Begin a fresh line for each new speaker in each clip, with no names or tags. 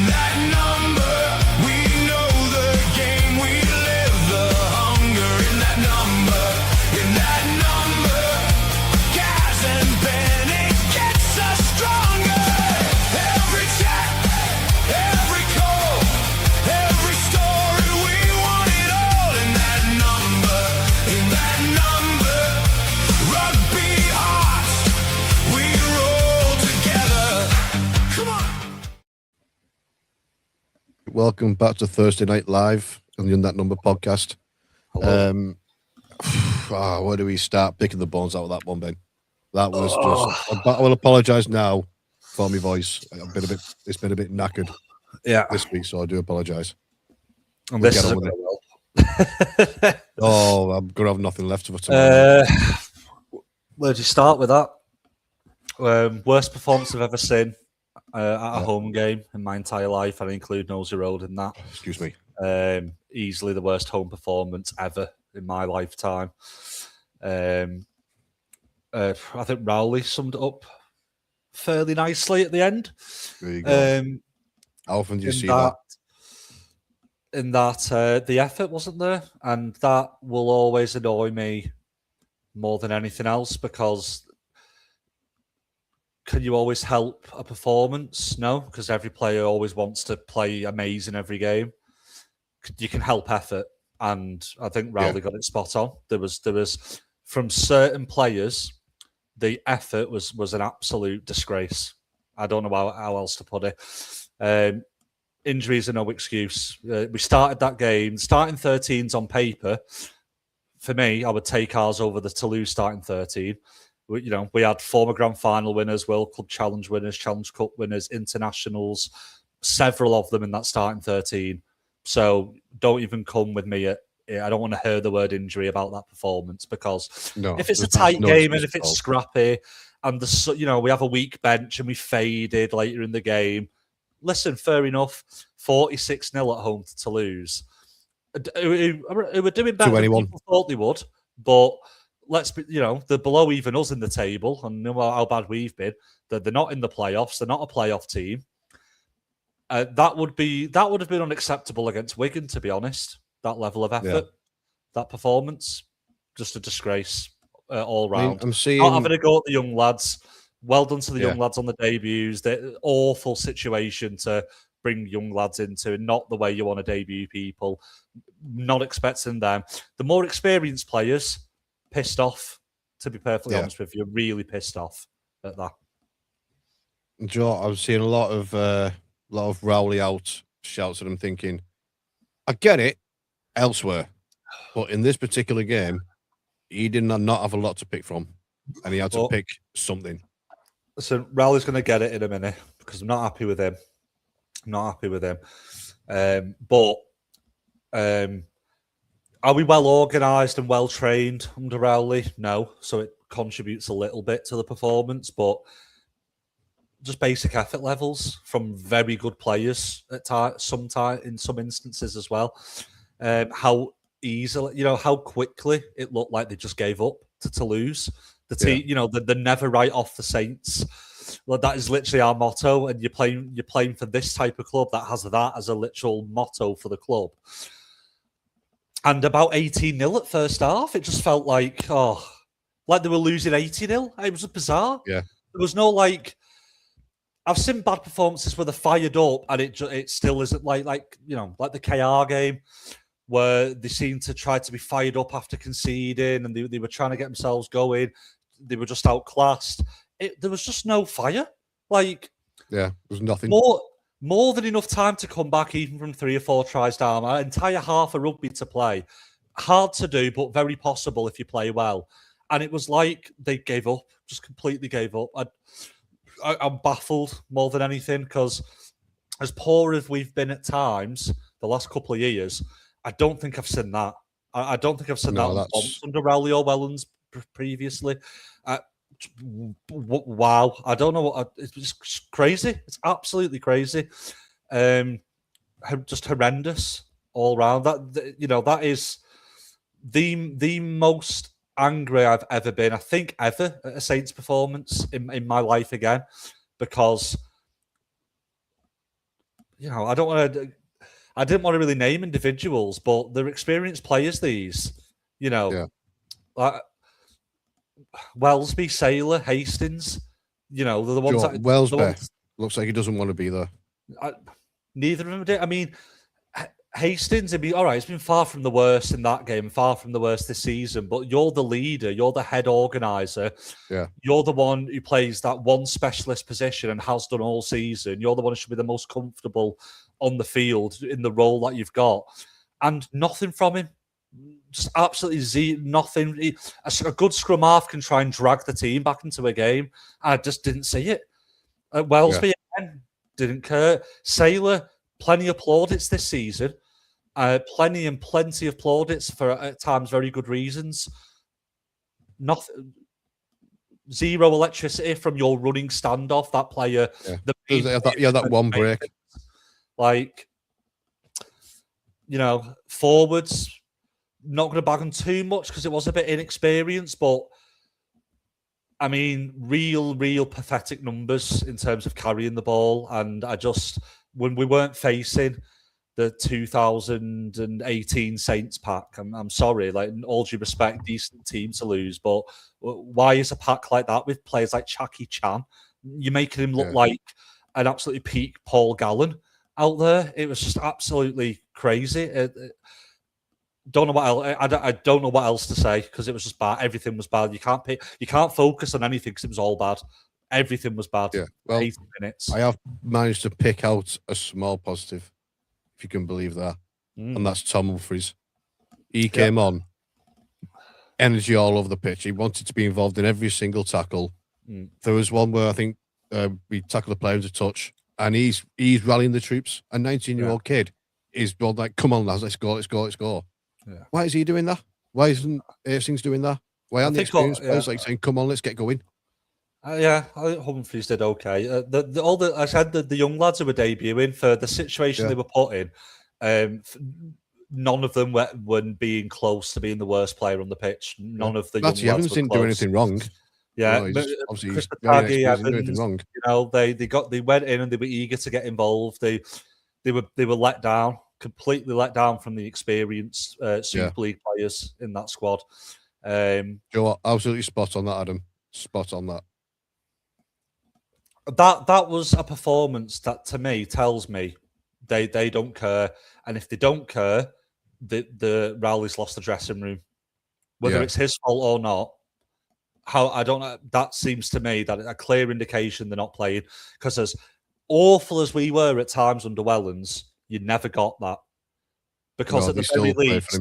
that number, we know the game, we live the hunger in that number, gas and pen, it gets us stronger. Every chat, every call, every story, we want it all in that number, rugby hearts, we roll together. Come on.
Welcome back to Thursday Night Live on the In That Number podcast. Where do we start picking the bones out of that one, Ben? That was just. I will apologise now for my voice. It's been a bit knackered this week, so I do apologise. I'm gonna get on with it. I'm gonna have nothing left for tomorrow.
Where do you start with that? Worst performance I've ever seen at a home game in my entire life. I include Nosey Road in that.
Excuse me.
Easily the worst home performance ever in my lifetime. I think Rowley summed it up fairly nicely at the end.
There you go. How often do you see that?
In that the effort wasn't there, and that will always annoy me more than anything else, because can you always help a performance? No, because every player always wants to play amazing every game. You can help effort, and I think Rowley got it spot on. There was from certain players, the effort was an absolute disgrace. I don't know how else to put it. Injuries are no excuse. We started that game. Starting 13s on paper, for me, I would take ours over the Toulouse starting 13. We had former Grand Final winners, World Club Challenge winners, Challenge Cup winners, internationals, several of them in that starting 13. So don't even come with me. I don't want to hear the word injury about that performance, because if it's a tight game and if it's scrappy and we have a weak bench and we faded later in the game, listen, fair enough. 46-0 at home to Toulouse, who were doing better than people thought they would, but they're below even us in the table, and know how bad we've been. They're not in the playoffs. They're not a playoff team. That would have been unacceptable against Wigan, to be honest. That level of effort, that performance, just a disgrace all round.
I'm seeing
not having a go at the young lads. Well done to the young lads on the debuts. They're awful situation to bring young lads into, and not the way you want to debut people. Not expecting them. The more experienced players, pissed off, to be perfectly honest with you, really pissed off at that.
Joe, I was seeing a lot of Rowley out shouts, and I'm thinking, I get it elsewhere, but in this particular game, he did not have a lot to pick from, and he had to pick something.
Listen, Rowley's going to get it in a minute, because I'm not happy with him. But are we well organised and well trained under Rowley? No, so it contributes a little bit to the performance, but just basic effort levels from very good players at in some instances as well. How easily, how quickly it looked like they just gave up to Toulouse. The team, they're never right off the Saints. Well, that is literally our motto, and you're playing for this type of club that has that as a literal motto for the club. And about 18-0 at first half, it just felt like they were losing 80-0. It was bizarre.
Yeah,
there was no I've seen bad performances where they're fired up and it still isn't like the KR game, where they seemed to try to be fired up after conceding, and they were trying to get themselves going. They were just outclassed. There was just no fire.
There was nothing.
More than enough time to come back, even from 3 or 4 tries down. An entire half of rugby to play. Hard to do, but very possible if you play well. And it was like they gave up, just completely gave up. I'm baffled more than anything, because as poor as we've been at times the last couple of years, I don't think I've seen that. I don't think I've seen that once under Rowley or Wellens previously. Wow. I don't know. It's crazy. It's absolutely crazy. Just horrendous all round. That is the most angry I've ever been, I think, ever at a Saints performance in my life again, because I don't want to. I didn't want to really name individuals, but they're experienced players. These, like Wellesby, Sailor, Hastings. They're the ones that
Wellesby looks like he doesn't want to be there.
Neither of them did. I mean, Hastings, it'd be all right. It's been far from the worst in that game, far from the worst this season. But you're the leader, you're the head organizer.
Yeah,
you're the one who plays that one specialist position and has done all season. You're the one who should be the most comfortable on the field in the role that you've got, and nothing from him. Just absolutely nothing. A good scrum half can try and drag the team back into a game. I just didn't see it. Wellesby again didn't care. Sailor, plenty of plaudits this season. Plenty of plaudits for at times very good reasons. Nothing. Zero electricity from your running standoff. That player,
that one break.
Like, forwards. Not going to bag them too much because it was a bit inexperienced, but I mean, real pathetic numbers in terms of carrying the ball. And when we weren't facing the 2018 Saints pack, I'm sorry, like, in all due respect, decent team to lose, but why is a pack like that with players like Chucky Chan? You're making him look like an absolutely peak Paul Gallen out there. It was just absolutely crazy. Don't know what else. I don't know what else to say because it was just bad. Everything was bad. You can't focus on anything because it was all bad. Everything was bad.
Yeah. Well,
80 minutes.
I have managed to pick out a small positive, if you can believe that, and that's Tom Humphries. He came on, energy all over the pitch. He wanted to be involved in every single tackle. There was one where I think we tackled a player into touch, and he's rallying the troops. A 19-year-old kid is like, "Come on, lads, let's go." Yeah. Why is he doing that? Why isn't Hastings doing that? Why aren't the experienced players like saying, "Come on, let's get going"?
I think Humphries did okay. The young lads who were debuting for the situation they were put in, none of them were being close to being the worst player on the pitch. None of the young lads
Evans didn't do anything wrong.
Yeah,
obviously
Chris
Evans didn't do anything wrong.
They went in and they were eager to get involved. They were let down. Completely let down from the experienced Super League players in that squad.
Joe, absolutely spot on that, Adam. Spot on that.
That was a performance that, to me, tells me they don't care, and if they don't care, the Rowley's lost the dressing room, whether it's his fault or not. I don't know. That seems to me that a clear indication they're not playing, because as awful as we were at times under Wellens, you never got that, because at the very least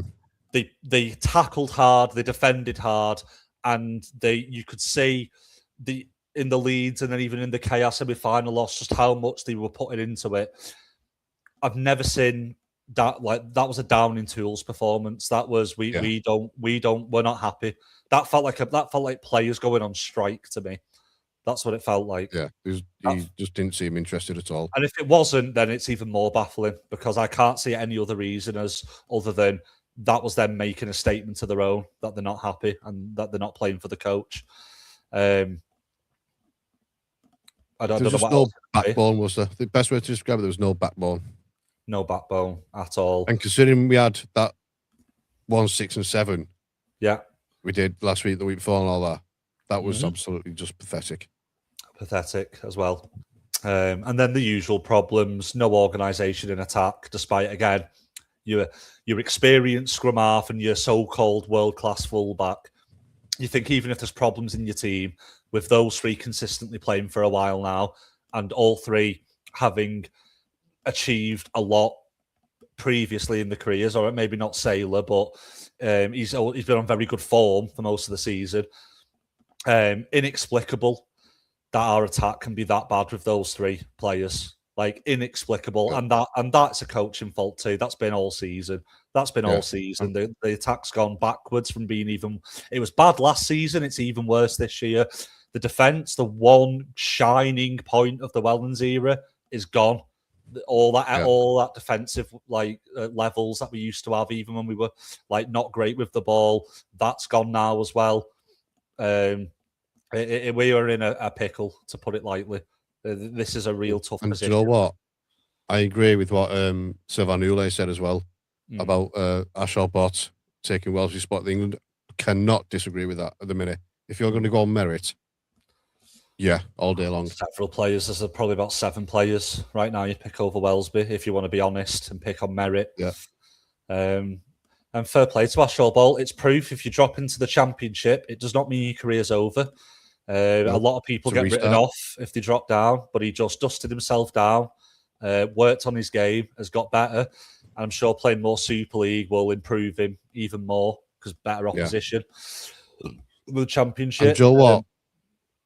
they tackled hard, they defended hard, and you could see in the leads and then even in the chaos semi-final loss just how much they were putting into it. I've never seen that. Like, that was a Downing Tools performance. That was we're not happy. That felt like players going on strike to me. That's what it felt like.
Yeah, he just didn't seem interested at all.
And if it wasn't, then it's even more baffling, because I can't see any other reason other than that was them making a statement to their own that they're not happy and that they're not playing for the coach. I don't know what
no backbone, was there? The best way to describe it, there was no backbone.
No backbone at all.
And considering we had that 1, 6, and 7, we did last week, the week before, and all that was absolutely just pathetic. Pathetic
as well. And then the usual problems: no organisation in attack, despite, again, your experienced scrum half and your so-called world-class fullback. You think even if there's problems in your team, with those three consistently playing for a while now, and all three having achieved a lot previously in the careers, or maybe not Sailor, but he's been on very good form for most of the season. Inexplicable that our attack can be that bad with those three players. Like, inexplicable, and that's a coaching fault too. That's been all season. All season. The attack's gone backwards from being even. It was bad last season. It's even worse this year. The defense, the one shining point of the Wellens era, is gone. All that defensive levels that we used to have, even when we were not great with the ball, that's gone now as well. We are in a pickle, to put it lightly. This is a real tough position.
Do you know what? I agree with what Sylvain Houle said as well about Ashall Bott taking Welsh's spot in England. Cannot disagree with that at the minute. If you're going to go on merit, yeah, all day long.
Several players. There's probably about 7 players right now you pick over Wellesby, if you want to be honest, and pick on merit.
Yeah.
And fair play to Ashall Ball. It's proof if you drop into the Championship, it does not mean your career's over. A lot of people get written off if they drop down, but he just dusted himself down, worked on his game, has got better. And I'm sure playing more Super League will improve him even more because better opposition. The Championship.
And Joe, what?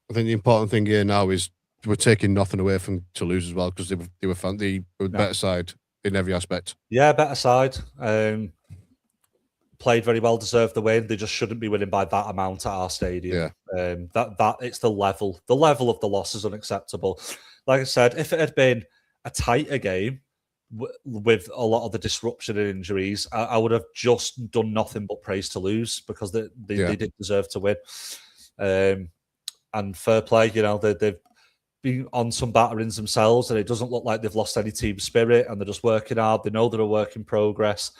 I think the important thing here now is we're taking nothing away from Toulouse as well because they were better side in every aspect.
Yeah, better side. Played very well, deserved the win. They just shouldn't be winning by that amount at our stadium. That it's the level. The level of the loss is unacceptable. Like I said, if it had been a tighter game with a lot of the disruption and injuries, I would have just done nothing but praise Toulouse because they did deserve to win. And fair play, they've been on some batterings themselves, and it doesn't look like they've lost any team spirit, and they're just working hard. They know they're a work in progress.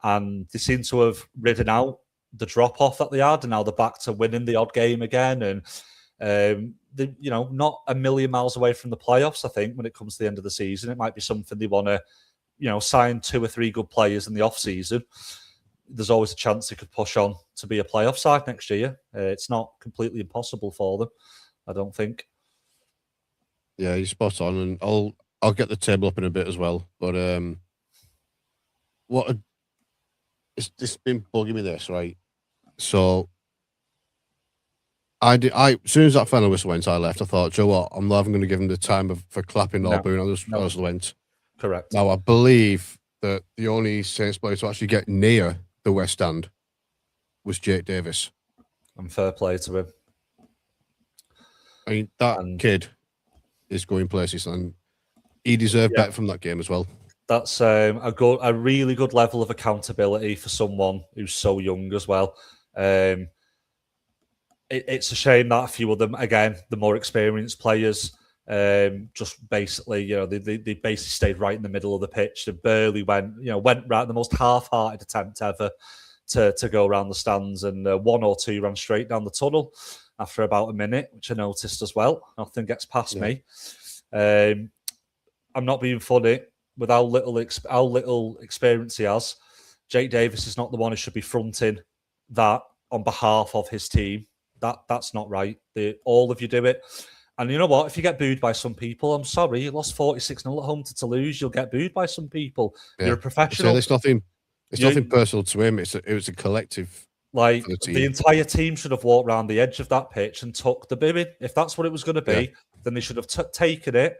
And they seem to have ridden out the drop-off that they had, and now they're back to winning the odd game again. And, they, not a million miles away from the playoffs, I think, when it comes to the end of the season. It might be something they want to, sign 2 or 3 good players in the off-season. There's always a chance they could push on to be a playoff side next year. It's not completely impossible for them, I don't think.
Yeah, you're spot on. And I'll get the table up in a bit as well. But it's been bugging me this, right? So as soon as that final whistle went, I left. I thought, Joe, what? I'm not even going to give him the time for clapping or booing. I just went.
Correct.
Now I believe that the only Saints player to actually get near the West Stand was Jake Davis.
And fair play to him.
I mean, that kid is going places, and he deserved better from that game as well.
That's a really good level of accountability for someone who's so young as well. It's a shame that a few of them, again, the more experienced players, just basically, they basically stayed right in the middle of the pitch. They barely went right, the most half-hearted attempt ever to go around the stands, and 1 or 2 ran straight down the tunnel after about a minute, which I noticed as well. Nothing gets past me. I'm not being funny. With how little experience he has, Jake Davis is not the one who should be fronting that on behalf of his team. That's not right. All of you do it. And you know what? If you get booed by some people, I'm sorry, you lost 46-0 at home to Toulouse. You'll get booed by some people. Yeah. You're a professional.
So it's nothing personal to him. It was a collective.
Like the entire team should have walked around the edge of that pitch and took the booing. If that's what it was going to be, then they should have taken it.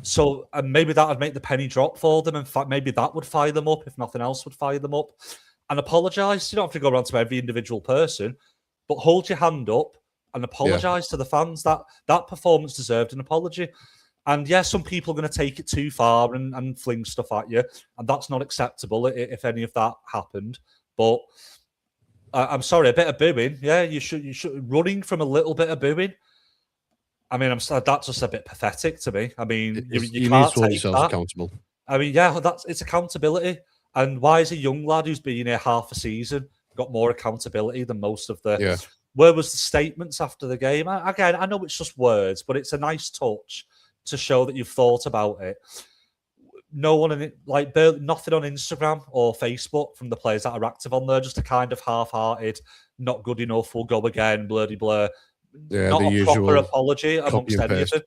So, and maybe that would make the penny drop for them. In fact, maybe that would fire them up, if nothing else would fire them up. And apologise. You don't have to go around to every individual person, but hold your hand up and apologise to the fans. That performance deserved an apology. And yeah, some people are going to take it too far and fling stuff at you. And that's not acceptable if any of that happened. But I'm sorry, a bit of booing. Yeah, you should running from a little bit of booing. I mean, that's just a bit pathetic to me. I mean, you can't take yourselves
accountable.
I mean, yeah, it's accountability. And why is a young lad who's been here half a season got more accountability than most of the...
Yeah.
Where was the statements after the game? Again, I know it's just words, but it's a nice touch to show that you've thought about it. No one nothing on Instagram or Facebook from the players that are active on there, just a kind of half-hearted, not good enough, we'll go again, blurdy blur.
Yeah,
not
the
a proper
usual
apology amongst any of them.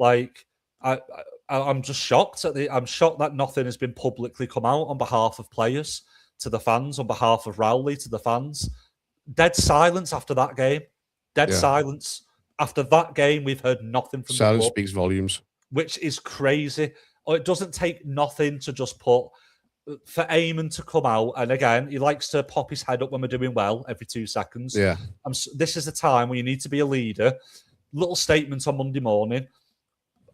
Like, I'm just shocked I'm shocked that nothing has been publicly come out on behalf of players to the fans, on behalf of Rowley to the fans. Dead silence after that game. Dead silence. After that game, we've heard nothing from
silence
the club,
speaks volumes.
which is crazy. It doesn't take nothing to just put for Eamon to come out, and again, he likes to pop his head up when we're doing well every 2 seconds.
Yeah,
this is the time when you need to be a leader. Little statements on Monday morning.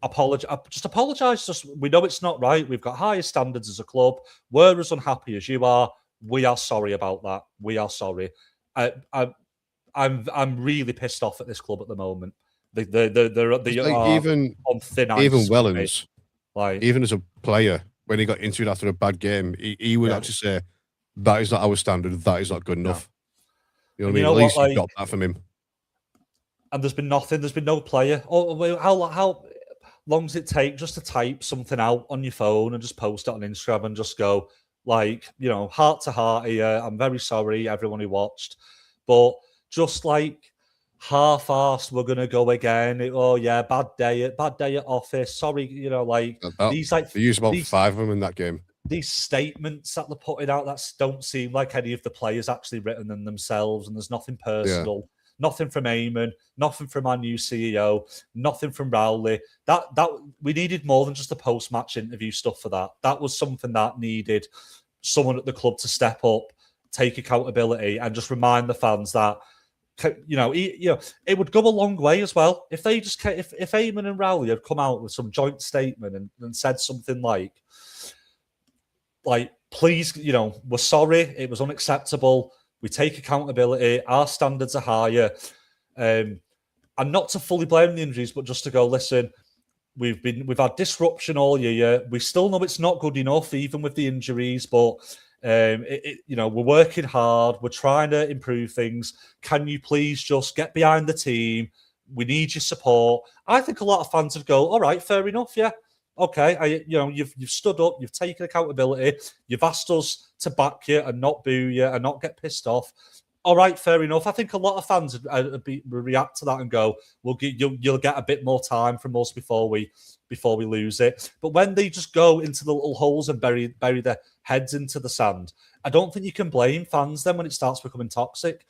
Apologise. We know it's not right. We've got higher standards as a club. We're as unhappy as you are. We are sorry about that. We are sorry. I'm really pissed off at this club at the moment. They're
like
on thin ice.
Even Wellens,
Like,
even as a player, when he got interviewed after a bad game, he would actually say, "That is not our standard. That is not good enough." You know what I mean? At least you got that from him.
And there's been nothing. There's been no player. Oh, how long does it take just to type something out on your phone and just post it on Instagram and just go like, heart to heart here. I'm very sorry, everyone who watched, but just like half-assed, we're gonna go again. Bad day at office. Sorry, these
they used about 5 of them in that game.
These statements that they're putting out that don't seem like any of the players actually written them themselves, and there's nothing personal. Yeah. Nothing from Eamon, nothing from our new CEO, nothing from Rowley. That we needed more than just a post-match interview stuff for that. That was something that needed someone at the club to step up, take accountability, and just remind the fans that it would go a long way as well if they just if Eamon and Rowley had come out with some joint statement and said something like, please, we're sorry, it was unacceptable. We take accountability. Our standards are higher, and not to fully blame the injuries, but just to go, listen. We've had disruption all year. We still know it's not good enough, even with the injuries. But we're working hard. We're trying to improve things. Can you please just get behind the team? We need your support. I think a lot of fans would go, all right, fair enough, yeah. Okay, you've stood up, you've taken accountability, you've asked us to back you and not boo you and not get pissed off. All right, fair enough. I think a lot of fans would react to that and go, you'll get a bit more time from us before we lose it. But when they just go into the little holes and bury their heads into the sand, I don't think you can blame fans then when it starts becoming toxic,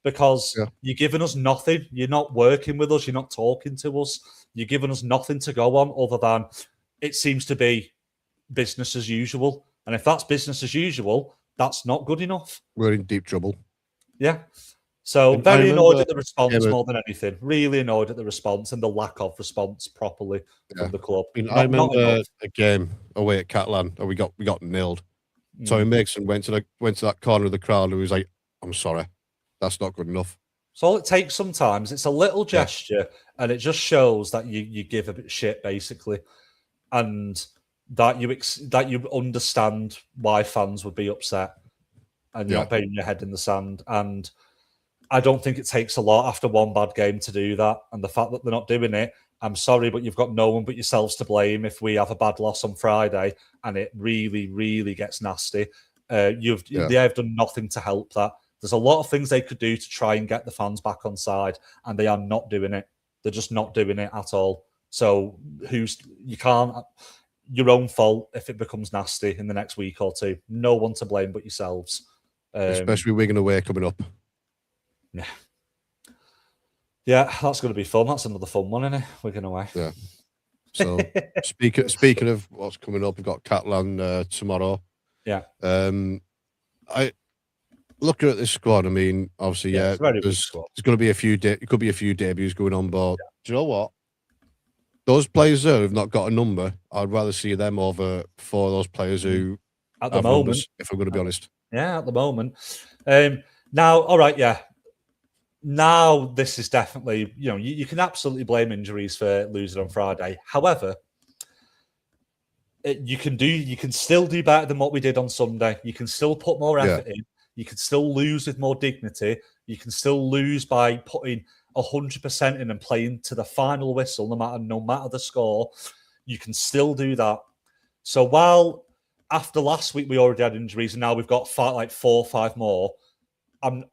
because you're giving us nothing. You're not working with us. You're not talking to us. You're giving us nothing to go on other than it seems to be business as usual. And if that's business as usual, that's not good enough.
We're in deep trouble.
Yeah. So very annoyed at the response more than anything. Really annoyed at the response and the lack of response properly from the club.
I remember a game away at Catalans and we got nailed. Tommy Mason went to that corner of the crowd and he was like, "I'm sorry, that's not good enough."
So all it takes sometimes, it's a little gesture and it just shows that you give a bit of shit basically. And that you understand why fans would be upset and you're not burying your head in the sand. And I don't think it takes a lot after one bad game to do that. And the fact that they're not doing it, I'm sorry, but you've got no one but yourselves to blame if we have a bad loss on Friday and it really, really gets nasty. They have done nothing to help that. There's a lot of things they could do to try and get the fans back on side, and they are not doing it. They're just not doing it at all. So your own fault if it becomes nasty in the next week or two. No one to blame but yourselves.
Especially Wigan away coming up.
Yeah, that's going to be fun. That's another fun one, isn't it? Wigan away.
Yeah. So speaking of what's coming up, we've got Catalans tomorrow.
Yeah.
I looking at this squad. I mean, obviously, there's going to be it could be a few debuts going on, but do you know what? Those players there who've not got a number, I'd rather see them over for those players who
at the moment,
numbers, if I'm going to be honest.
Yeah, at the moment. Now, all right, yeah. Now this is definitely, you can absolutely blame injuries for losing on Friday. However, you can still do better than what we did on Sunday. You can still put more effort in. You can still lose with more dignity. You can still lose by putting 100% in and playing to the final whistle, no matter the score. You can still do that. So while after last week we already had injuries and now we've got 4 or 5 more, I'm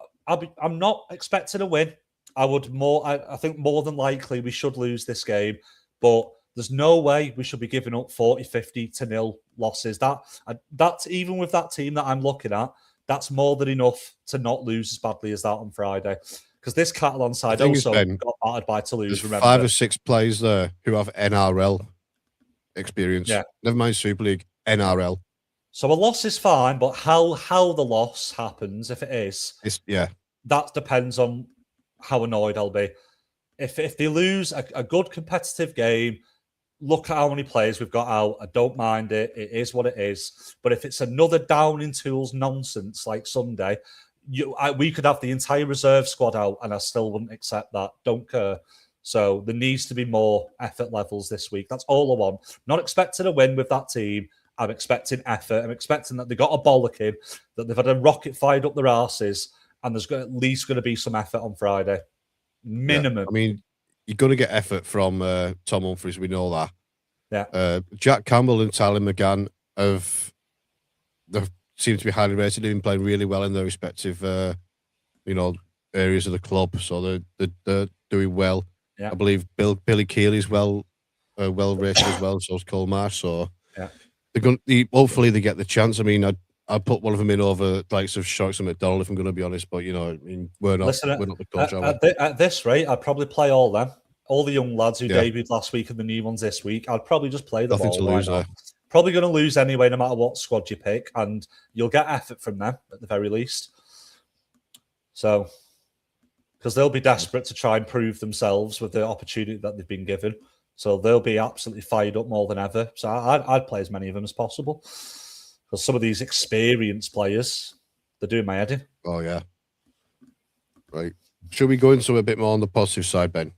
not expecting a win. I think more than likely we should lose this game, but there's no way we should be giving up 40-50-0 losses. That's even with that team that I'm looking at, that's more than enough to not lose as badly as that on Friday. Because this Catalan side also got battered by Toulouse.
There's 5 or 6 players there who have NRL experience. Yeah. Never mind Super League, NRL.
So a loss is fine, but how the loss happens, if it is, that depends on how annoyed I'll be. If they lose a good competitive game, look at how many players we've got out. I don't mind it. It is what it is. But if it's another down in tools nonsense like Sunday, we could have the entire reserve squad out and I still wouldn't accept that. Don't care. So there needs to be more effort levels this week. That's all I want. Not expecting a win with that team. I'm expecting effort. I'm expecting that they got a bollocking, that they've had a rocket fired up their arses, and there's at least going to be some effort on Friday. Minimum.
Yeah. I mean, you're going to get effort from Tom Humphries. We know that.
Yeah.
Jack Campbell and Tyler McGann they seem to be highly rated. They've been playing really well in their respective, areas of the club. So they're doing well.
Yeah.
I believe Billy Keeley's well rated as well. So is Cole Marsh. So
yeah,
they're going. Hopefully they get the chance. I mean, I'd put one of them in over the likes of Sharks and McDonald if I'm going to be honest. But I mean, we're not the coach.
At this rate, I'd probably play all them. All the young lads who debuted last week and the new ones this week, I'd probably just play them
Nothing
all.
to lose.
Probably going to lose anyway, no matter what squad you pick, and you'll get effort from them at the very least. So, because they'll be desperate to try and prove themselves with the opportunity that they've been given. So they'll be absolutely fired up more than ever. So I'd play as many of them as possible. Because some of these experienced players, they're doing my head in.
Oh, yeah. Right. Should we go into a bit more on the positive side, Ben?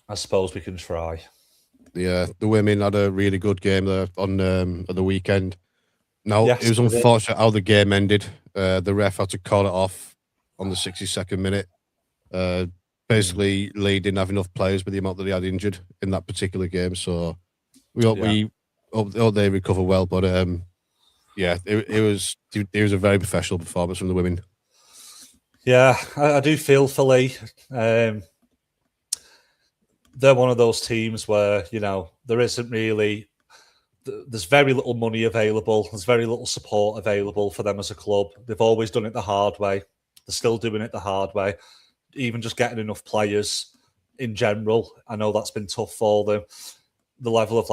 I suppose we can try.
Yeah, the women had a really good game there on the weekend. Now,
Yes,
it was unfortunate how the game ended. The ref had to call it off on the 62nd minute. Basically, Lee didn't have enough players with the amount that he had injured in that particular game. So we hope they recover well. But it was a very professional performance from the women.
Yeah, I do feel for Lee. They're one of those teams where, there isn't really, there's very little money available. There's very little support available for them as a club. They've always done it the hard way. They're still doing it the hard way. Even just getting enough players in general, I know that's been tough for them. The level of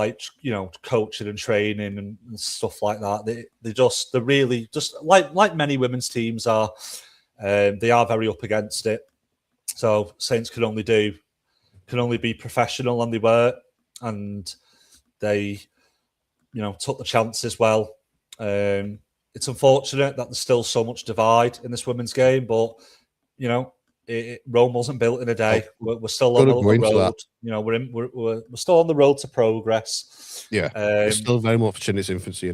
coaching and training and stuff like that. They're really just like many women's teams are. They are very up against it. So Saints can only be professional, and they were, and they, took the chances well. It's unfortunate that there's still so much divide in this women's game, but Rome wasn't built in a day. We're still on the road. We're still on the road to progress.
Yeah, it's still very much in its infancy,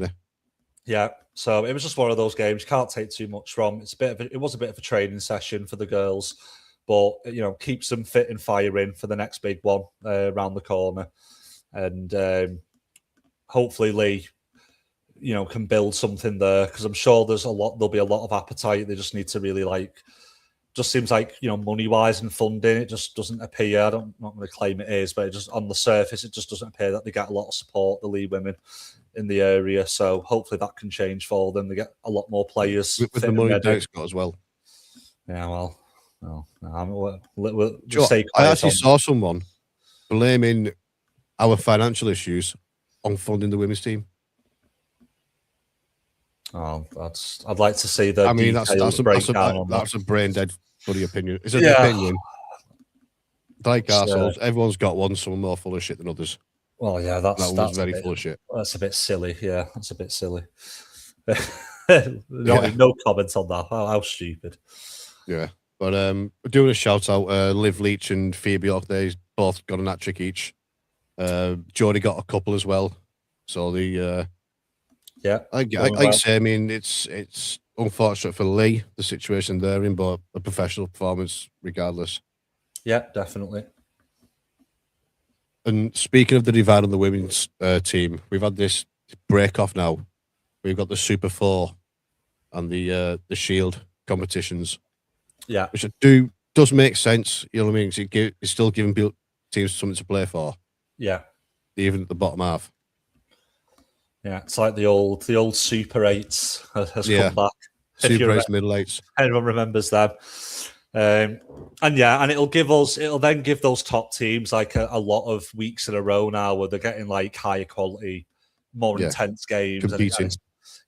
Yeah, so it was just one of those games you can't take too much from. It was a bit of a training session for the girls, but keeps them fit and firing for the next big one around the corner, and hopefully Lee, can build something there, because I'm sure there'll be a lot of appetite. They just need to really just seems like, money wise and funding, it just doesn't appear. I'm not going to claim it is, but it just on the surface, it just doesn't appear that they get a lot of support, the Lee women in the area. So hopefully that can change for them. They get a lot more players
with the money Derek's got as well.
Yeah, well, we'll
I actually saw someone blaming our financial issues on funding the women's team.
Oh, I'd like to see the.
I mean, that's a brain dead bloody opinion. It's an opinion. Like arseholes, everyone's got one. Some more full of shit than others.
Well, yeah,
that was very full of shit.
That's a bit silly. Yeah, that's a bit silly. No comments on that. How stupid.
Yeah, but doing a shout out, Liv Leach and Phoebe York, they both got a hat trick each. Jodie got a couple as well. So I say, I mean, it's unfortunate for Lee, the situation they're in, but a professional performance regardless.
Yeah, definitely.
And speaking of the divide on the women's team, we've had this break off now. We've got the Super 4 and the Shield competitions.
Yeah,
which does make sense. You know what I mean? It's still giving teams something to play for.
Yeah,
even at the bottom half.
Yeah, it's like the old Super 8s has come back.
Super 8s, middle 8s.
Everyone remembers them. And it'll then give those top teams like a lot of weeks in a row now where they're getting like higher quality, more intense games.
Competing.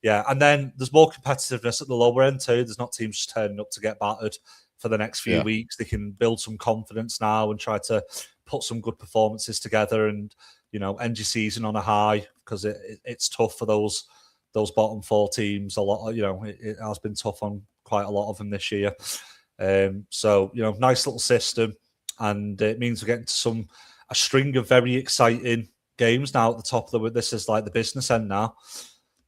And then there's more competitiveness at the lower end too. There's not teams just turning up to get battered for the next few weeks. They can build some confidence now and try to put some good performances together and, end your season on a high, because it's tough for those bottom four teams. A lot, it has been tough on quite a lot of them this year. So, nice little system. and it means we're getting to a string of very exciting games now at the top of this is like the business end now.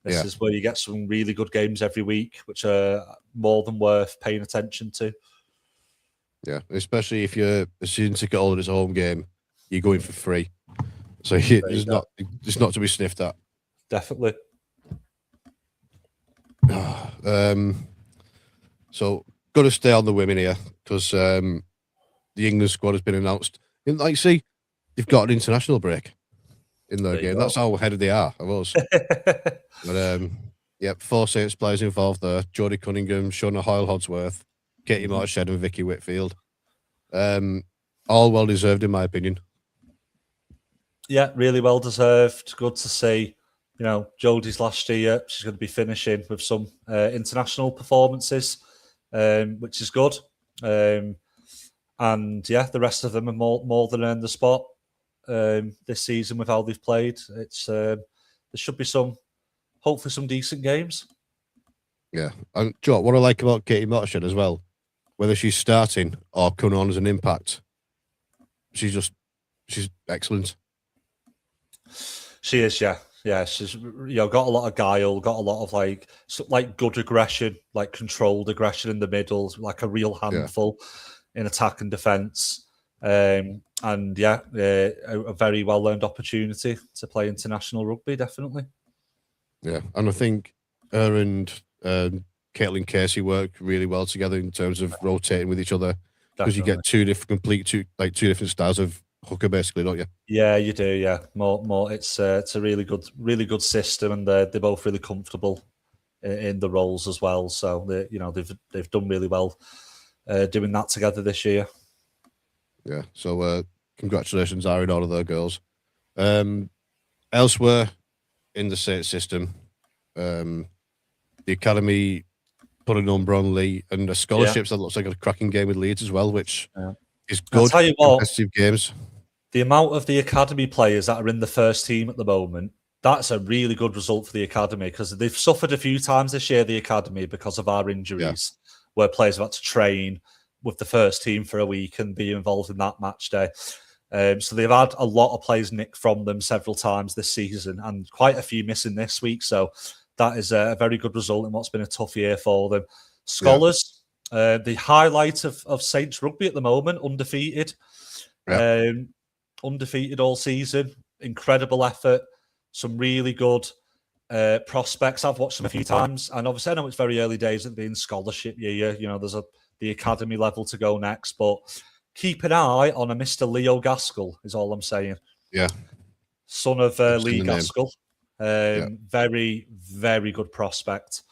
This is where you get some really good games every week, which are more than worth paying attention to.
Yeah, especially if you're a season ticket holder, it's a home game, you're going for free. So it's not to be sniffed at.
Definitely.
So got to stay on the women here because the England squad has been announced. And like you see, they've got an international break in their game. That's how ahead they are of us. But 4 Saints players involved there: Jodie Cunningham, Shona Hoyle-Hodsworth, Katie Marchand, and Vicky Whitfield. All well deserved, in my opinion.
Yeah, really well deserved. Good to see. You know, Jodie's last year, she's going to be finishing with some international performances, which is good. And yeah, the rest of them are more than earned the spot this season with how they've played. It's there should be hopefully some decent games. Yeah,
and Joe, what I like about Katie Marchand as well, whether she's starting or coming on as an impact, she's excellent.
She is, yeah. Yeah, she's got a lot of guile, got a lot of like good aggression, like controlled aggression in the middle, like a real handful in attack and defence. A very well earned opportunity to play international rugby, definitely. Yeah,
and I think her and Caitlin Casey work really well together in terms of rotating with each other because you get two different styles of hooker, basically, don't you?
Yeah, you do. Yeah, more. It's a really good system, and they're both really comfortable in the roles as well. So they've done really well doing that together this year.
Yeah. So congratulations, Aaron, all of their girls. Elsewhere in the state system, the academy put a number on Lee, and the scholarships that looks like a cracking game with Leeds as well, which is good.
I'll tell you what,
competitive games.
The amount of the academy players that are in the first team at the moment, that's a really good result for the academy because they've suffered a few times this year, the academy, because of our injuries, where players have had to train with the first team for a week and be involved in that match day. So they've had a lot of players nicked from them several times this season and quite a few missing this week. So that is a very good result in what's been a tough year for them. Scholars, the highlight of Saints rugby at the moment, undefeated. Undefeated all season, incredible effort, some really good prospects. I've watched them a few times, and obviously I know it's very early days at being scholarship year. You know, there's the academy level to go next, but keep an eye on a Mr. Leo Gaskell is all I'm saying.
Yeah,
son of Lee Gaskell, very very good prospect.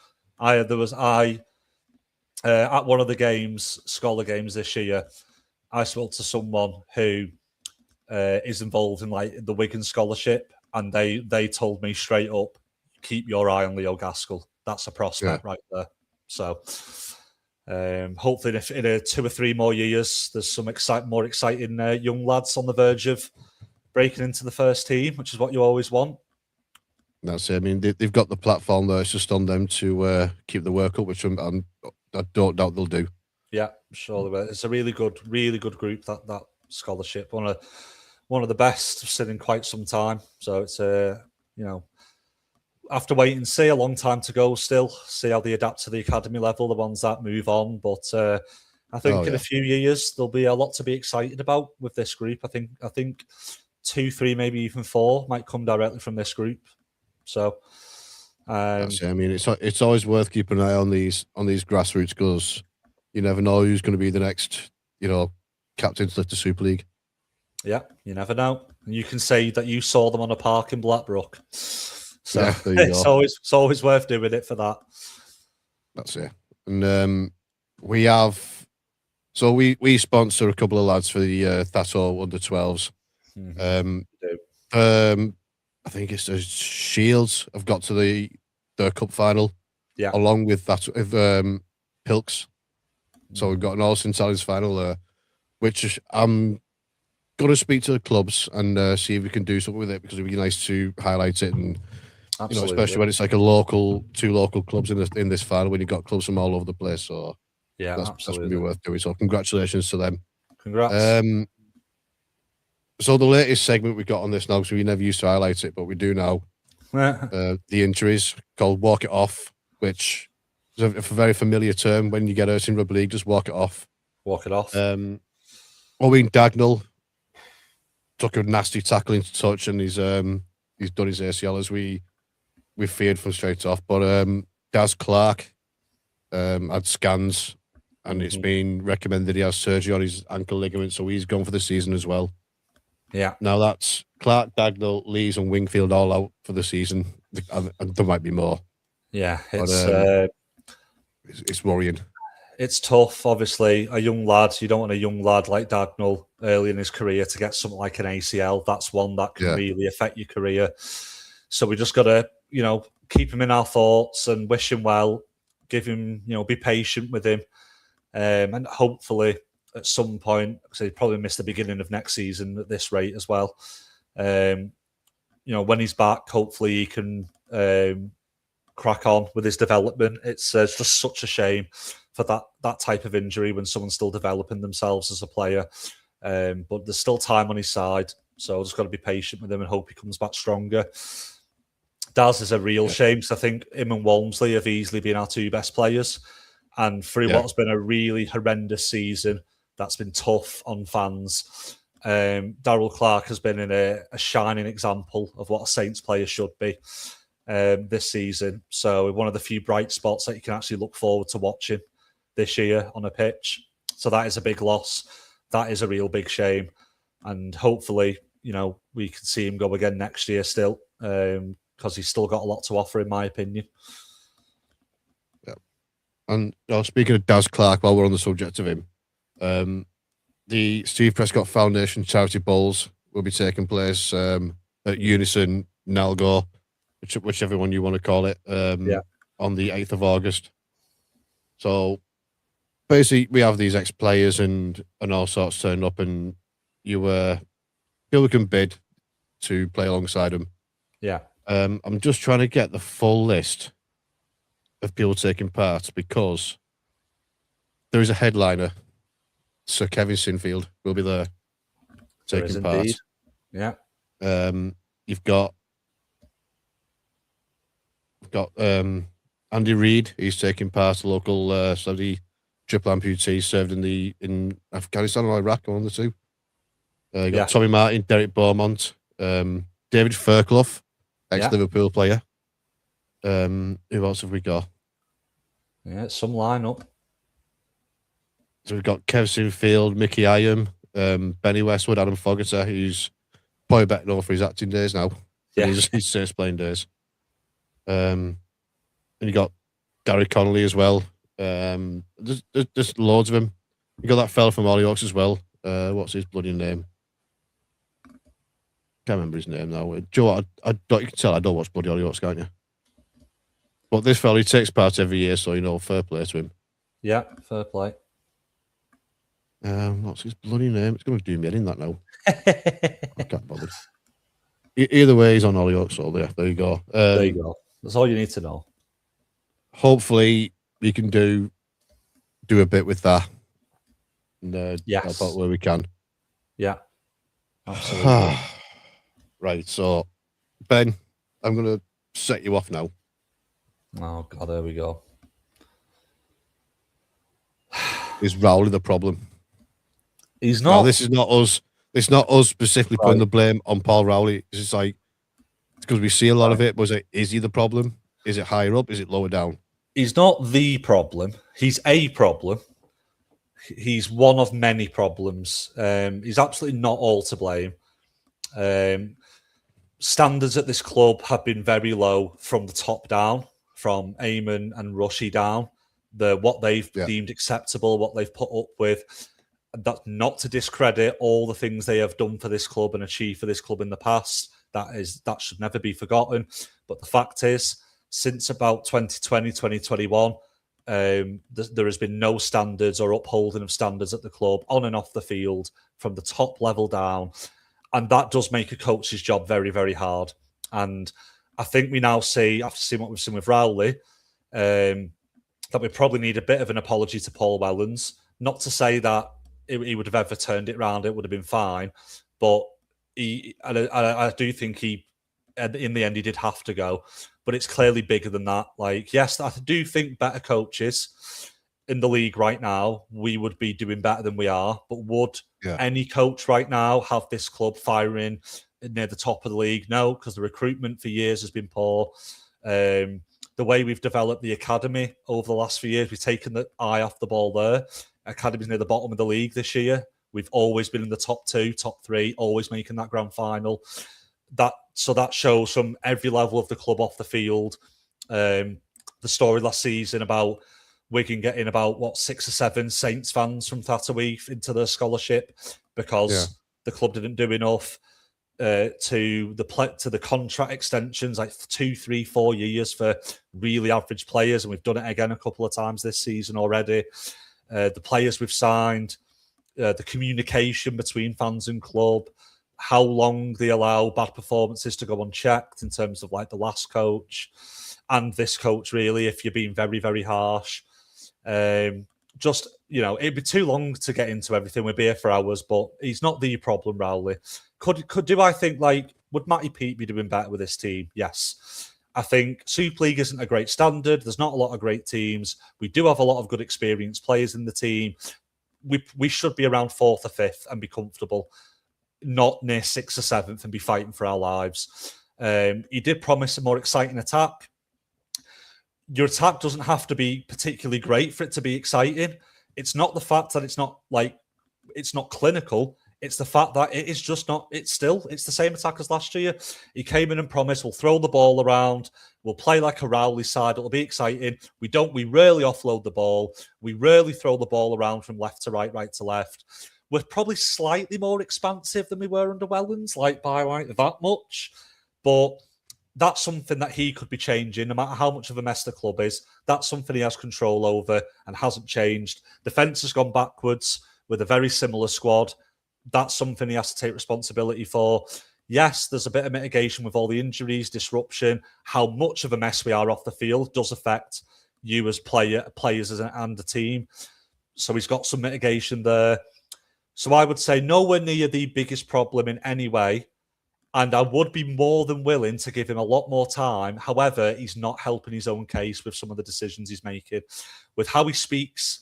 At one of the games, scholar games this year, I spoke to someone who is involved in like the Wigan scholarship, and they told me straight up, keep your eye on Leo Gaskell. That's a prospect right there. So hopefully in 2 or 3 more years, there's some more exciting young lads on the verge of breaking into the first team, which is what you always want.
That's it. I mean, they've got the platform there. It's just on them to keep the work up, which I don't doubt they'll do. Yeah,
sure they will. It's a really good group, that scholarship. One of the best I've seen in quite some time. So it's have to wait and see. A long time to go still. See how they adapt to the academy level, the ones that move on. But I think in a few years there'll be a lot to be excited about with this group. I think 2, 3, maybe even 4 might come directly from this group. So
I mean, it's always worth keeping an eye on these grassroots because you never know who's going to be the next, captain to lift the Super League.
Yeah, you never know. And you can say that you saw them on a park in Blackbrook. So it's always worth doing it for that.
That's it. And we sponsor a couple of lads for the Thato under 12s. I think it's the Shields have got to their cup final. Yeah. Along with that Pilks. So we've got an All St. Helens final there, which I'm going to speak to the clubs and see if we can do something with it because it'd be nice to highlight it and especially when it's like 2 local clubs in this final when you've got clubs from all over the place. So that's going to be worth doing. So congratulations to them.
Congrats.
So the latest segment we got on this now, so we never used to highlight it, but we do now. The injuries called Walk It Off, which is a very familiar term. When you get hurt in rugby league, just walk it off.
Walk it off.
Owen Dagnall took a nasty tackle into touch, and he's done his ACL as we feared from straight off. But Daz Clark had scans, and it's been recommended he has surgery on his ankle ligament, so he's gone for the season as well.
Yeah.
Now that's Clark, Dagnall, Lees, and Wingfield all out for the season. And there might be more.
Yeah,
It's worrying.
It's tough, obviously. A young lad, you don't want a young lad like Dagnall early in his career to get something like an ACL. That's one that can really affect your career. So we just got to, keep him in our thoughts and wish him well. Give him, be patient with him. And hopefully at some point, because he probably missed the beginning of next season at this rate as well. When he's back, hopefully he can crack on with his development. It's just such a shame for that type of injury when someone's still developing themselves as a player. But there's still time on his side, so I've just got to be patient with him and hope he comes back stronger. Daz is a real shame, because I think him and Walmsley have easily been our two best players. And through what's been a really horrendous season, that's been tough on fans. Darryl Clark has been in a shining example of what a Saints player should be this season. So one of the few bright spots that you can actually look forward to watching this year on a pitch. So that is a big loss. That is a real big shame. And hopefully, we can see him go again next year still, because he's still got a lot to offer, in my opinion.
Yeah. And speaking of Daz Clark, while we're on the subject of him, the Steve Prescott Foundation Charity Bowls will be taking place at Unison, Nalgo, whichever one you want to call it, on the 8th of August. So basically, we have these ex-players and all sorts turned up, and people can bid to play alongside them.
Yeah.
I'm just trying to get the full list of people taking part, because there is a headliner. Sir Kevin Sinfield will be there taking part.
Indeed. Yeah.
You've got Andy Reid. He's taking part. A local study triple amputee served in Afghanistan or Iraq, one of the two. You got Tommy Martin, Derek Beaumont, David Fairclough, ex-Liverpool player. Who else have we got?
Yeah, some lineup.
So we've got Kev Sinfield, Mickey Iam, Benny Westwood, Adam Fogarty, who's probably better known for his acting days now.
Yeah.
His first playing days. And you got Gary Connolly as well. There's loads of them. You got that fella from Hollyoaks as well. What's his bloody name? Can't remember his name now. Joe, you can tell I don't watch bloody Hollyoaks, can't you? But this fella, he takes part every year, so fair play to him.
Yeah, fair play.
What's his bloody name? It's going to do me in that now. I can't bother. Either way, he's on Hollyoaks, so there you go.
There you go. That's all you need to know.
Hopefully, we can do a bit with that. And help out where we can.
Yeah, absolutely.
Right, so Ben, I'm going to set you off now.
Oh God, there we go.
Is Rowley the problem?
He's not.
Now, this is not us. It's not us specifically putting the blame on Paul Rowley. It's just like, because we see a lot of it. But is he the problem? Is it higher up? Is it lower down?
He's not the problem. He's a problem. He's one of many problems. He's absolutely not all to blame. Standards at this club have been very low from the top down, from Eamon and Rushy down. What they've deemed acceptable, what they've put up with. That's not to discredit all the things they have done for this club and achieved for this club in the past. That should never be forgotten. But the fact is, since about 2020, 2021, there has been no standards or upholding of standards at the club on and off the field from the top level down. And that does make a coach's job very, very hard. And I think we now see, after seeing what we've seen with Rowley, that we probably need a bit of an apology to Paul Wellens. Not to say that he would have ever turned it around. It would have been fine. But I do think he, in the end, he did have to go. But it's clearly bigger than that. Like, yes, I do think better coaches in the league right now, we would be doing better than we are. But would any coach right now have this club firing near the top of the league? No, because the recruitment for years has been poor. The way we've developed the academy over the last few years, we've taken the eye off the ball there. Academy's near the bottom of the league this year. We've always been in the top 2, top 3, always making that grand final. That shows from every level of the club off the field. The story last season about Wigan getting about 6 or 7 Saints fans from Thatawee into the scholarship because the club didn't do enough. To the contract extensions, like 2, 3, 4 years for really average players, and we've done it again a couple of times this season already. The players we've signed, the communication between fans and club, how long they allow bad performances to go unchecked in terms of like the last coach and this coach, really, if you're being very, very harsh. Just, it'd be too long to get into everything. We'd be here for hours, but he's not the problem, Rowley. Do I think, would Matty Pete be doing better with this team? Yes. I think Super League isn't a great standard. There's not a lot of great teams. We do have a lot of good experienced players in the team. We should be around 4th or 5th and be comfortable, not near 6th or 7th and be fighting for our lives. He did promise a more exciting attack. Your attack doesn't have to be particularly great for it to be exciting. It's not the fact that it's not clinical. It's the fact that it is just not, it's the same attack as last year. He came in and promised, we'll throw the ball around, we'll play like a Rowley side, it'll be exciting. We rarely offload the ball. We rarely throw the ball around from left to right, right to left. We're probably slightly more expansive than we were under Wellens, by that much. But that's something that he could be changing, no matter how much of a mess the club is. That's something he has control over and hasn't changed. Defence has gone backwards with a very similar squad. That's something he has to take responsibility for. Yes, there's a bit of mitigation with all the injuries, disruption. How much of a mess we are off the field does affect you as players and the team. So he's got some mitigation there. So I would say nowhere near the biggest problem in any way. And I would be more than willing to give him a lot more time. However, he's not helping his own case with some of the decisions he's making. With how he speaks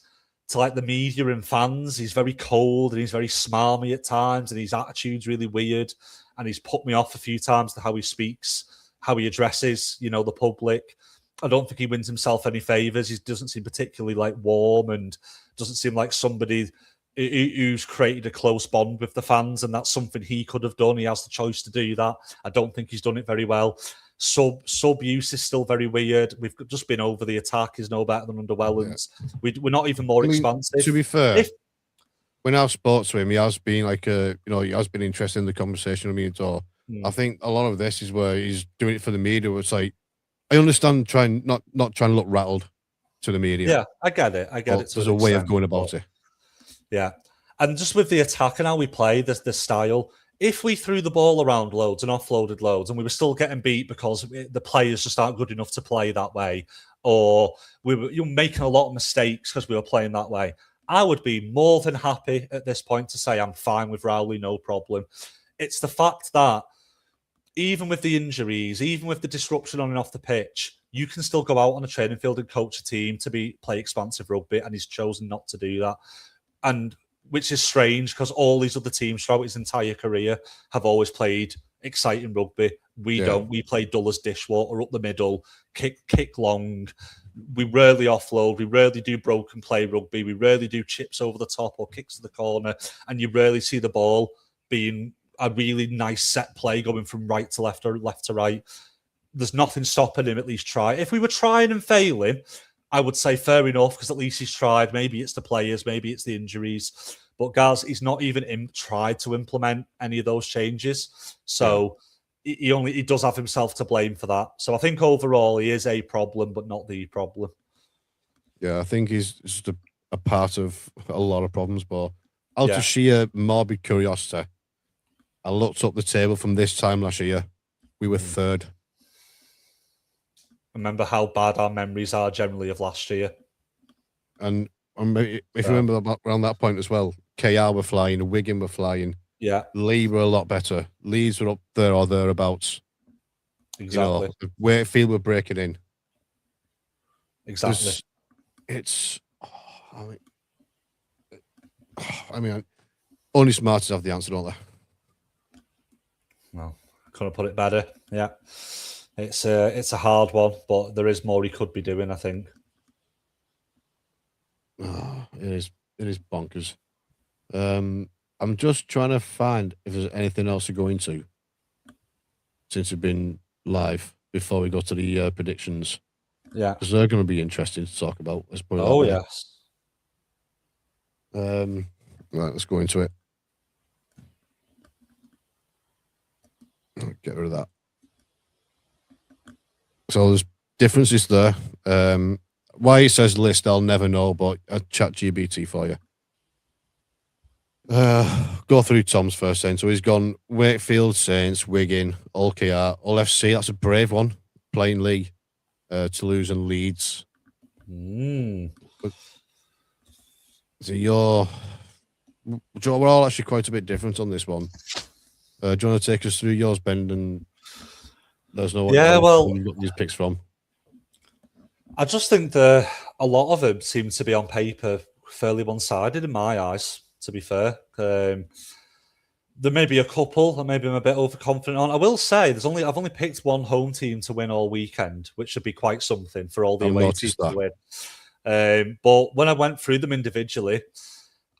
to the media and fans, he's very cold and he's very smarmy at times, and his attitude's really weird. And he's put me off a few times to how he speaks, how he addresses, the public. I don't think he wins himself any favours. He doesn't seem particularly warm and doesn't seem like somebody who's created a close bond with the fans, and that's something he could have done. He has the choice to do that. I don't think he's done it very well. Sub use is still very weird. We've just been over the attack. Is no better than under Wellens. We're not even more expansive.
To be fair, when I've spoke to him, he has been he has been interested in the conversation with me. So I think a lot of this is where he's doing it for the media. Where it's I understand not trying to look rattled to the media.
Yeah, I get it.
There's a way of going about it.
Yeah. And just with the attack and how we play, the style, if we threw the ball around loads and offloaded loads and we were still getting beat because the players just aren't good enough to play that way, or we were making a lot of mistakes because we were playing that way, I would be more than happy at this point to say I'm fine with Rowley, no problem. It's the fact that even with the injuries, even with the disruption on and off the pitch, you can still go out on a training field and coach a team to play expansive rugby, and he's chosen not to do that. And which is strange because all these other teams throughout his entire career have always played exciting rugby. We don't. We play dull as dishwater up the middle, kick long. We rarely offload. We rarely do broken play rugby. We rarely do chips over the top or kicks to the corner. And you rarely see the ball being a really nice set play going from right to left or left to right. There's nothing stopping him at least try. If we were trying and failing, I would say fair enough, because at least he's tried. Maybe it's the players, maybe it's the injuries. But Gaz, he's not even tried to implement any of those changes. So he does have himself to blame for that. So I think overall he is a problem, but not the problem.
Yeah, I think he's just a part of a lot of problems. But out of sheer morbid curiosity, I looked up the table from this time last year. We were third.
Remember how bad our memories are generally of last year.
And if you remember around that point as well, KR were flying, Wigan were flying.
Yeah,
Lee were a lot better. Leeds were up there or thereabouts.
exactly.
You know, Wakefield were breaking in.
Exactly.
I mean, only smartest have the answer, don't they?
Well, couldn't put it better. Yeah, it's a hard one, but there is more he could be doing, I think.
Oh, it is bonkers. I'm just trying to find if there's anything else to go into since we've been live before we go to the predictions.
Yeah,
because they're going to be interesting to talk about. Let's put it that
oh
way.
yes.
Right, let's go into it. Get rid of that. So there's differences there. Why it says list, I'll never know, but I'll chat GBT for you. Go through Tom's first then. So he's gone Wakefield, Saints, Wigan, All KR, All FC. That's a brave one. Playing Lee, Toulouse and Leeds. So we're all actually quite a bit different on this one. Do you want to take us through yours, Ben, and there's no
well,
you got these picks from?
I just think a lot of them seem to be on paper fairly one-sided in my eyes, to be fair. There may be a couple that maybe I'm a bit overconfident on. I will say I've only picked one home team to win all weekend, which should be quite something for all the away teams to win. But when I went through them individually,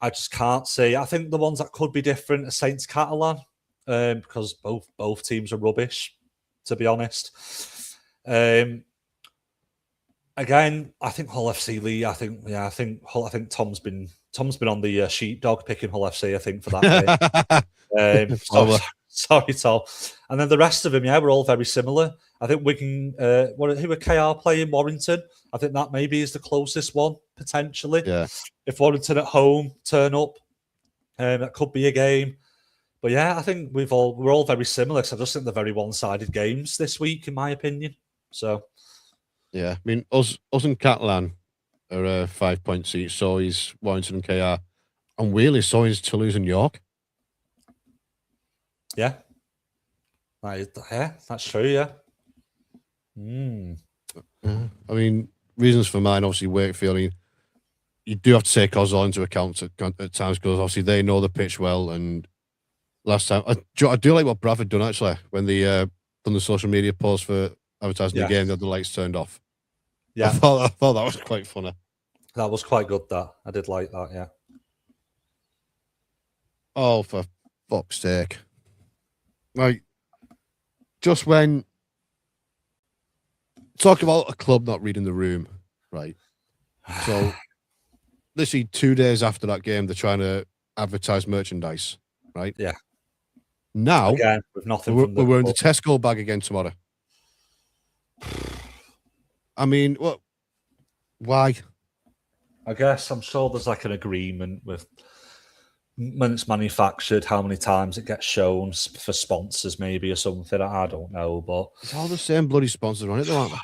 I just can't see. I think the ones that could be different are Saints Catalan, because both teams are rubbish, to be honest. Again, I think Hull FC Lee. I think Tom's been on the sheepdog picking Hull FC. I think for that game. Sorry, Tom. And then the rest of them, we're all very similar. I think Wigan. Who are KR playing? Warrington. I think that maybe is the closest one potentially.
Yeah.
If Warrington at home turn up, that could be a game. But yeah, I think we're all very similar. So I just think they're very one-sided games this week, in my opinion. So,
yeah, I mean, us and Catalan are 5 points each. So he's Warrington and KR, and Wheelie so is Toulouse and York.
Yeah, that's true. Yeah.
I mean, reasons for mine, obviously, Wakefield. I mean, you do have to take Ozil into account at times because obviously they know the pitch well. And last time, I do like what Bradford done actually when they done the social media post for advertising the game. They had the lights turned off. Yeah, I thought that was quite funny.
That was quite good. That I did like that. Yeah.
Oh, for fuck's sake! Like, just when talk about a club not reading the room, right? So, literally 2 days after that game, they're trying to advertise merchandise, right?
Yeah.
Now,
again, with nothing.
We're wearing the Tesco bag again tomorrow. I mean, what? Why?
I guess I'm sure there's like an agreement with when it's manufactured, how many times it gets shown for sponsors, maybe or something. I don't know, but
it's all the same bloody sponsors on it, though, aren't they?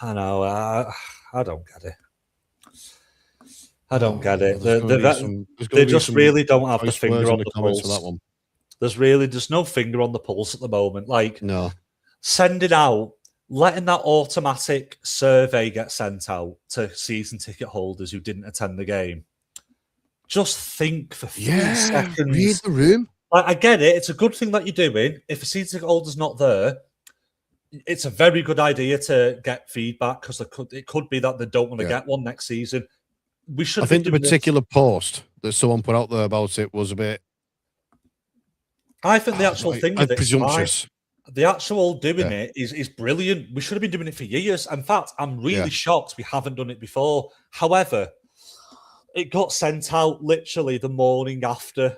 I know. I don't get it. I don't get it. They just really don't have the finger on the pulse. For that one. There's no finger on the pulse at the moment. Like,
no,
sending out, letting that automatic survey get sent out to season ticket holders who didn't attend the game. Just think for 3 seconds.
Read the room.
I get it. It's a good thing that you're doing. If a season ticket holder's not there, it's a very good idea to get feedback because it could be that they don't want to get one next season. We should.
I think the particular post that someone put out there about it was a bit.
I think the actual thing with it,
presumptuous.
The actual doing it is brilliant. We should have been doing it for years. In fact, I'm really shocked we haven't done it before. However, it got sent out literally the morning after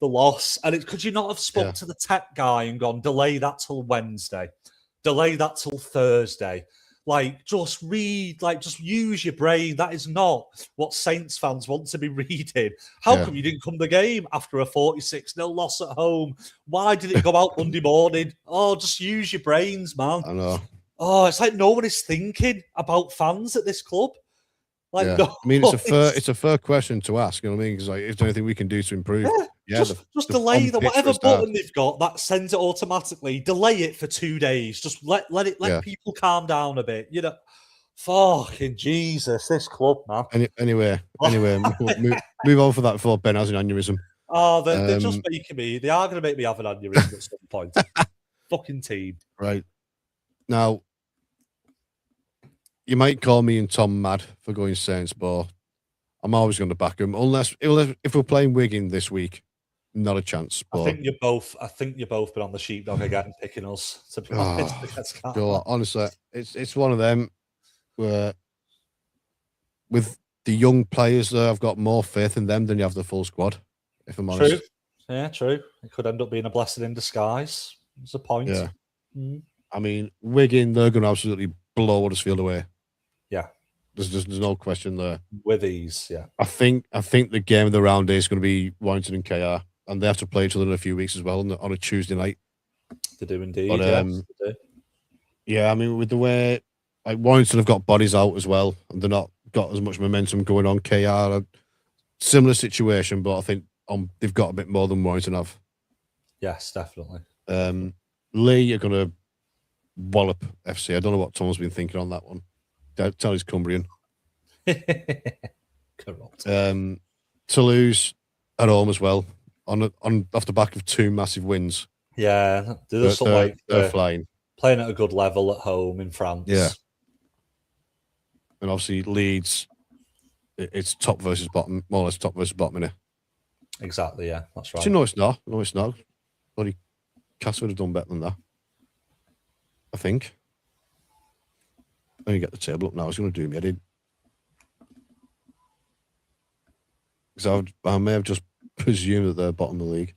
the loss. And could you not have spoke to the tech guy and gone, delay that till Wednesday, delay that till Thursday? Like, just read, just use your brain. That is not what Saints fans want to be reading. How come you didn't come to the game after a 46-0 loss at home? Why did it go out Monday morning? Oh, just use your brains, man.
I know.
Oh, it's like no one is thinking about fans at this club. Like,
Yeah.
no,
I mean, it's a fair question to ask. You know what I mean? Because like, is there anything we can do to improve?
Yeah, just delay the
on pitch for
whatever
a start.
button they've got that sends it automatically. Delay it for 2 days. Just let
Yeah.
people calm down a bit. You know, fucking Jesus, this club, man.
Anyway, move on for that before Ben has an aneurysm.
Oh, they're just making me. They are going to make me have an aneurysm at some point. Fucking team.
Right. Now, you might call me and Tom mad for going Saints, but I'm always going to back him. Unless if we're playing Wigan this week, not a chance. But,
I think you're both been on the sheepdog again, picking us. To be honest, against Catalans.
honestly, it's one of them where with the young players there, I've got more faith in them than you have the full squad. If I'm honest.
True. Yeah, true. It could end up being a blessing in disguise. It's a point.
Yeah. I mean, Wigan, they're going to absolutely blow Huddersfield away.
Yeah.
There's no question there.
With ease, yeah.
I think the game of the round day is going to be Warrington and KR, and they have to play each other in a few weeks as well on a Tuesday night.
They do indeed.
But,
They do.
Yeah, I mean, with the way like Warrington have got bodies out as well, and they're not got as much momentum going on. KR, similar situation, but I think they've got a bit more than Warrington have.
Yes, definitely.
Lee are going to wallop FC. I don't know what Tom's been thinking on that one. Tell he's Cumbrian.
Correct.
Toulouse at home as well, on off the back of 2 massive wins.
Yeah, they're
flying,
playing at a good level at home in France.
Yeah, and obviously Leeds, it's top versus bottom, more or less top versus bottom, innit?
Exactly. Yeah, that's right.
So no, it's not. No, it's not. Bloody Cass would have done better than that, I think. Let me get the table up now. I was going to do me. I did. Because I may have just presumed that they're bottom of the league.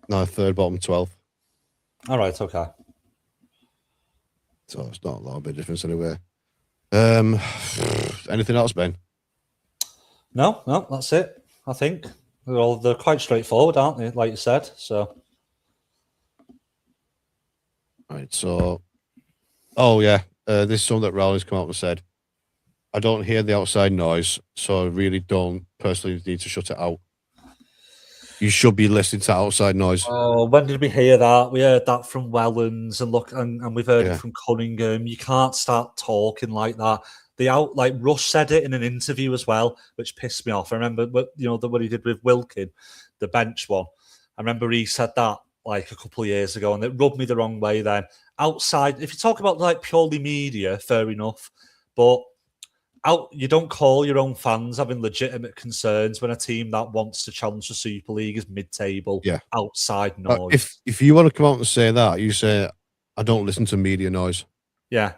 No, third, bottom, 12th.
All right, okay.
So it's not a lot of bit difference anyway. Anything else, Ben?
No, that's it. I think they're quite straightforward, aren't they? Like you said. So.
Right. So. Oh yeah. This is something that Rowley's come out and said. I don't hear the outside noise, so I really don't personally need to shut it out. You should be listening to outside noise.
Oh, when did we hear that? We heard that from Wellens and we've heard it from Cunningham. You can't start talking like that. Like Rush said it in an interview as well, which pissed me off. I remember what he did with Wilkin, the bench one. I remember he said that like a couple of years ago, and it rubbed me the wrong way then. Outside, if you talk about like purely media, fair enough, but you don't call your own fans having legitimate concerns when a team that wants to challenge the Super League is mid-table.
Yeah.
Outside noise.
If you want to come out and say that, you say, I don't listen to media noise.
Yeah.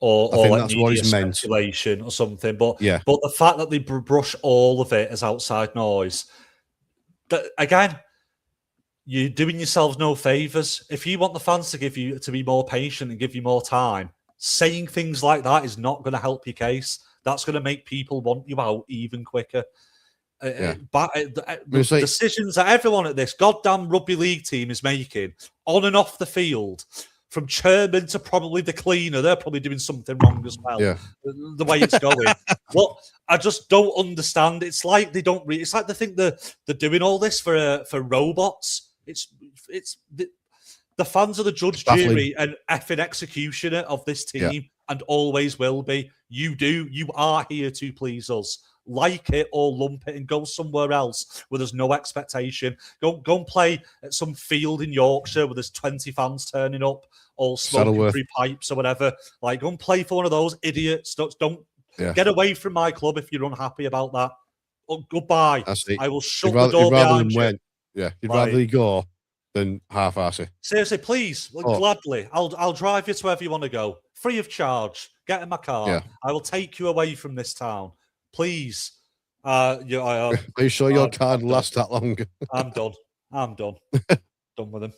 Or
I think
like
that's what he's meant.
Speculation or something. But
yeah.
But the fact that they brush all of it as outside noise, that again, you're doing yourselves no favours. If you want the fans to be more patient and give you more time, saying things like that is not going to help your case. That's going to make people want you out even quicker. Decisions that everyone at this goddamn rugby league team is making on and off the field, from chairman to probably the cleaner, they're probably doing something wrong as well.
Yeah.
The way it's going. What I just don't understand. It's like they don't. It's like they think they're doing all this for robots. It's the fans are the judge, jury, and effing executioner of this team, and always will be. You are here to please us. Like it or lump it and go somewhere else where there's no expectation. Go and play at some field in Yorkshire where there's 20 fans turning up, all smoking through pipes or whatever. Like, go and play for one of those idiots. Don't get away from my club if you're unhappy about that. Oh, goodbye. I will shut the door behind you.
You'd rather you go than half-arse it.
Seriously, please, gladly. I'll drive you to wherever you want to go, free of charge. Get in my car.
Yeah.
I will take you away from this town. Please.
Are you sure your card lasts that long?
I'm done. Done with them.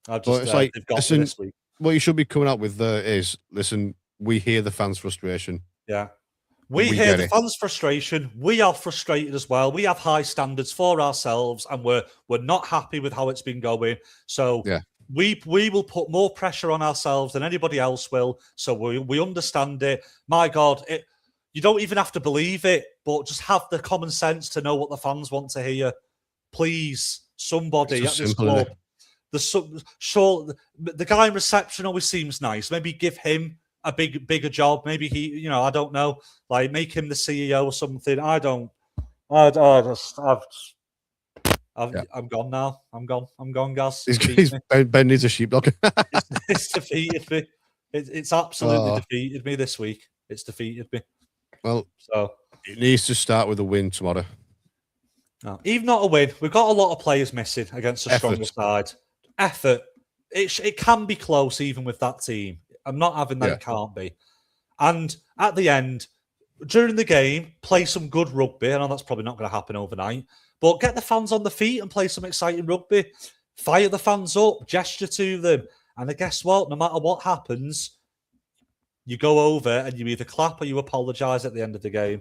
It's like, listen, this week. What you should be coming out with is, listen, we hear the fans' frustration.
Yeah. We hear the fans' frustration. We are frustrated as well. We have high standards for ourselves, and we're not happy with how it's been going. So we will put more pressure on ourselves than anybody else will. So we understand it. My God, You don't even have to believe it, but just have the common sense to know what the fans want to hear. Please, somebody
It's
at
just
this
simple,
club. The guy in reception always seems nice. Maybe give him a bigger job. Maybe he, I don't know, like make him the CEO or something. I'm gone now. I'm gone, Gaz.
Ben needs a sheepdog.
It's defeated me. It's absolutely defeated me this week. It's defeated me.
Well,
so
it needs to start with a win tomorrow.
No, even not a win. We've got a lot of players missing against a stronger side. Effort. It can be close even with that team. I'm not having that. It can't be. And at the end, during the game, play some good rugby. I know that's probably not going to happen overnight, but get the fans on the feet and play some exciting rugby. Fire the fans up, gesture to them. And guess what? No matter what happens, you go over and you either clap or you apologise at the end of the game.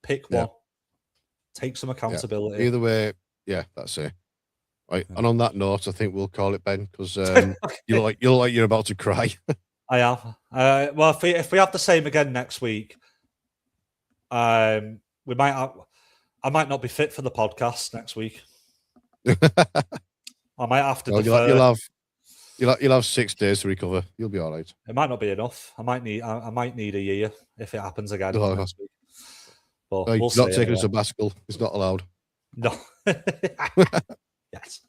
Pick one. Take some accountability.
Either way, that's it. Right. And on that note, I think we'll call it, Ben, because you look like you're about to cry.
I am. Well, if we have the same again next week, I might not be fit for the podcast next week. I might have to.
You'll have 6 days to recover. You'll be all right.
It might not be enough. I might need a year if it happens again next week. But we'll see.
Not taking a sabbatical. It's not allowed.
No. Yes.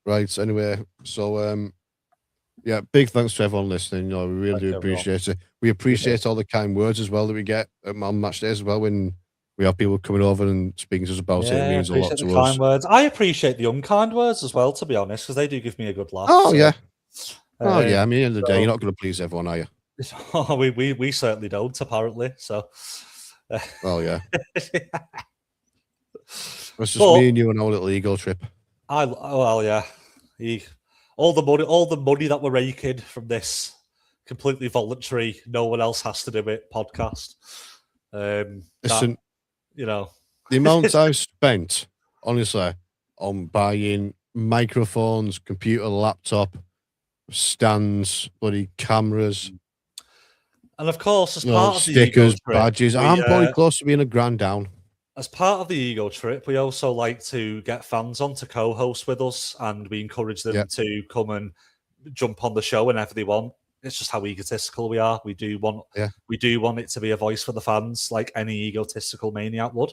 Right. Anyway, so big thanks to everyone listening. We really do appreciate it. We appreciate all the kind words as well that we get on match days as well when we have people coming over and speaking to us about it. It means a lot to us.
Words. I appreciate the unkind words as well, to be honest, because they do give me a good laugh.
Oh, so. Yeah. I mean, at the end of the day, you're not going to please everyone, are you?
We certainly don't, apparently. So.
Oh, yeah. It's just me and you on our little ego trip.
Yeah. All the money that we're raking from this completely voluntary, no one else has to do it podcast.
Listen,
the
amount I've spent, honestly, on buying microphones, computer, laptop, stands, bloody cameras,
and of course, as part of the
stickers, badges, I'm probably close to being $1,000 down.
As part of the ego trip, we also like to get fans on to co-host with us, and we encourage them to come and jump on the show whenever they want. It's just how egotistical we are. We do want it to be a voice for the fans, like any egotistical maniac would.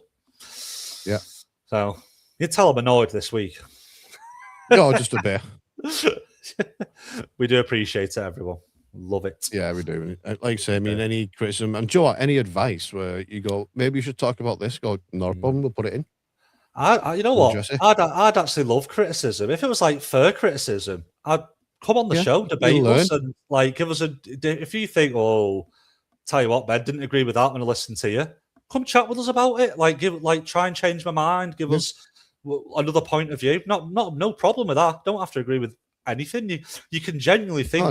Yeah.
So you tell I'm annoyed this week.
No, just a bit.
We do appreciate it, everyone. Love it.
Yeah, we do. Like I say, I mean, any criticism, and Joe, any advice where you go, maybe you should talk about this, go, no problem, we'll put it in.
You know what? I'd actually love criticism. If it was like fair criticism, I'd come on the show, debate us, and like give us if you think, tell you what, Ben, didn't agree with that when I listened to you, come chat with us about it. Like try and change my mind, give us another point of view. No problem with that. Don't have to agree with anything. You can genuinely think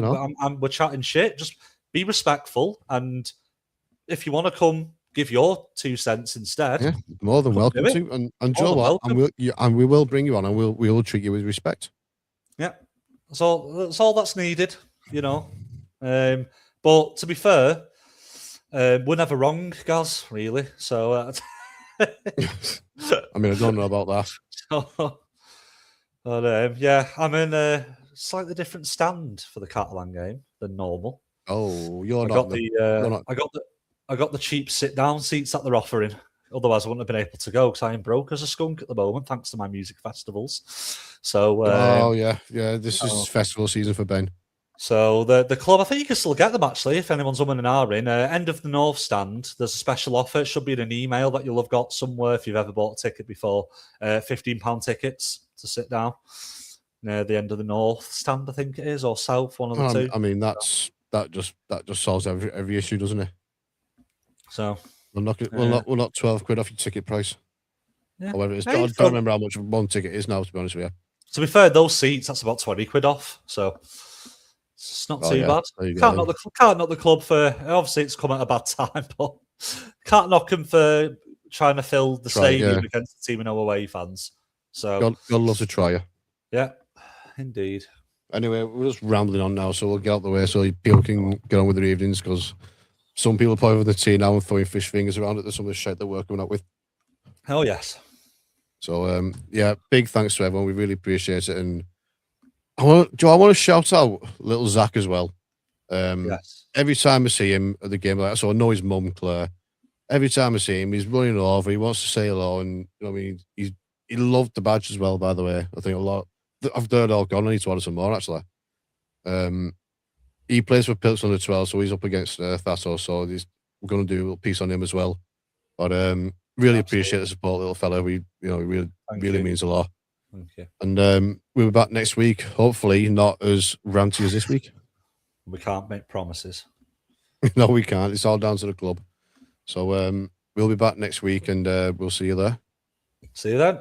we're chatting shit. Just be respectful, and if you want to come give your 2 cents instead,
more than welcome to. And Joe, what? And we will bring you on, and we will treat you with respect.
Yeah, that's all that's needed, But to be fair, we're never wrong, Gaz. Really. So,
I mean, I don't know about that.
But I'm in a slightly different stand for the Catalan game than normal.
Oh,
I got the cheap sit-down seats that they're offering. Otherwise, I wouldn't have been able to go because I am broke as a skunk at the moment, thanks to my music festivals. So,
this is festival season for Ben.
So the club, I think you can still get them actually if anyone's umming and ahhing. End of the North stand, there's a special offer. It should be in an email that you'll have got somewhere if you've ever bought a ticket before. £15 tickets to sit down near the end of the North stand, I think it is, or South, one of the two.
I mean, that just solves every issue, doesn't it?
So
we'll knock 12 quid off your ticket price. Yeah. Or whatever it is. I don't remember how much one ticket is now, to be honest with you.
To be fair, those seats, that's about 20 quid off. So it's not too bad. Can't knock the club for, obviously it's come at a bad time, but can't knock them for trying to fill the stadium against the team and no away fans. So
God loves a tryer.
Yeah, indeed.
Anyway, we're just rambling on now, so we'll get out the way so people can get on with their evenings because some people play with the tea now and throwing fish fingers around it. There's some of the shit they're working up with.
Oh yes.
So yeah, big thanks to everyone. We really appreciate it. And I want to shout out little Zach as well.
Yes.
Every time I see him at the game, like so I know his mum Claire. Every time I see him, he's running over. He wants to say hello, and you know what I mean. He loved the badge as well. By the way, I think a lot. I've heard all gone. I need to order some more actually. He plays for Pilts under 12, so he's up against Thasso. So we're going to do a little piece on him as well. But really appreciate the support, little fella. Really means a lot.
Thank you.
And we'll be back next week. Hopefully, not as ranty as this week.
We can't make promises.
No, we can't. It's all down to the club. So we'll be back next week, and we'll see you there.
See you then.